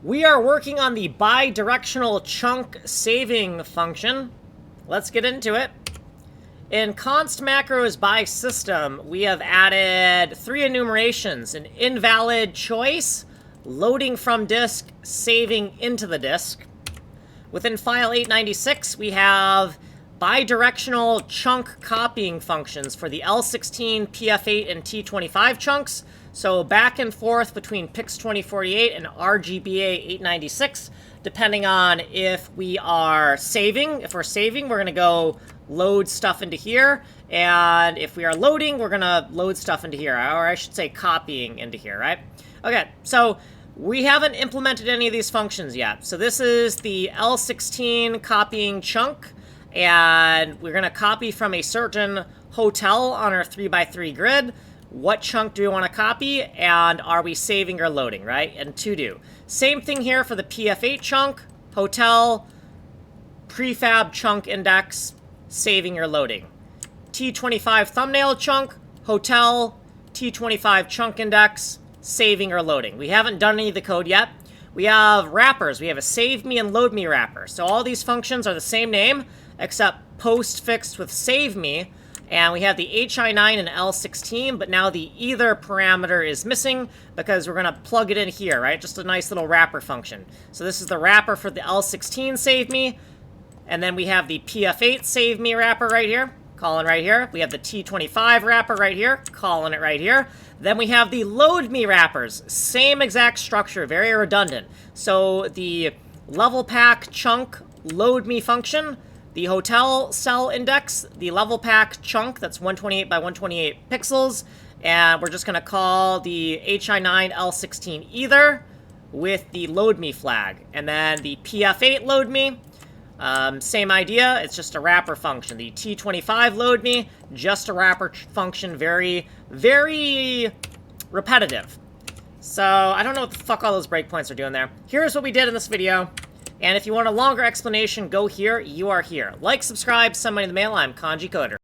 We are working on the bidirectional chunk saving function. Let's get into it. In const macros by system, we have added 3 enumerations: an invalid choice, loading from disk, saving into the disk. Within FILE896, we have bidirectional chunk copying functions for the L16, PF8, and T25 chunks. So back and forth between PIX2048 and RGBA896, depending on if we are saving. If we're saving, we're going to go load stuff into here. And if we are loading, we're going to load stuff into here. Or I should say copying into here, right? Okay, so we haven't implemented any of these functions yet. So this is the L16 copying chunk. And we're going to copy from a certain hotel on our 3x3 grid. What chunk do we want to copy, and are we saving or loading, right? And to do. Same thing here for the PF8 chunk, hotel, prefab chunk index, saving or loading. T25 thumbnail chunk, hotel, T25 chunk index, saving or loading. We haven't done any of the code yet. We have wrappers. We have a save me and load me wrapper. So all these functions are the same name, except post fixed with save me. And we have the HI9 and L16, but now the either parameter is missing because we're going to plug it in here, right? Just a nice little wrapper function. So this is the wrapper for the L16 save me. And then we have the PF8 save me wrapper right here, calling right here. We have the T25 wrapper right here, calling it right here. Then we have the load me wrappers. Same exact structure, very redundant. So the level pack chunk load me function, the hotel cell index, the level pack chunk, that's 128 by 128 pixels, and we're just going to call the HI9 L16 either with the load me flag. And then the PF8 load me, same idea, it's just a wrapper function. The T25 load me, just a wrapper function, very, very repetitive. So I don't know what the fuck all those breakpoints are doing there. Here's what we did in this video. And if you want a longer explanation, go here. You are here. Like, subscribe, send money in the mail. I'm Kanji Coder.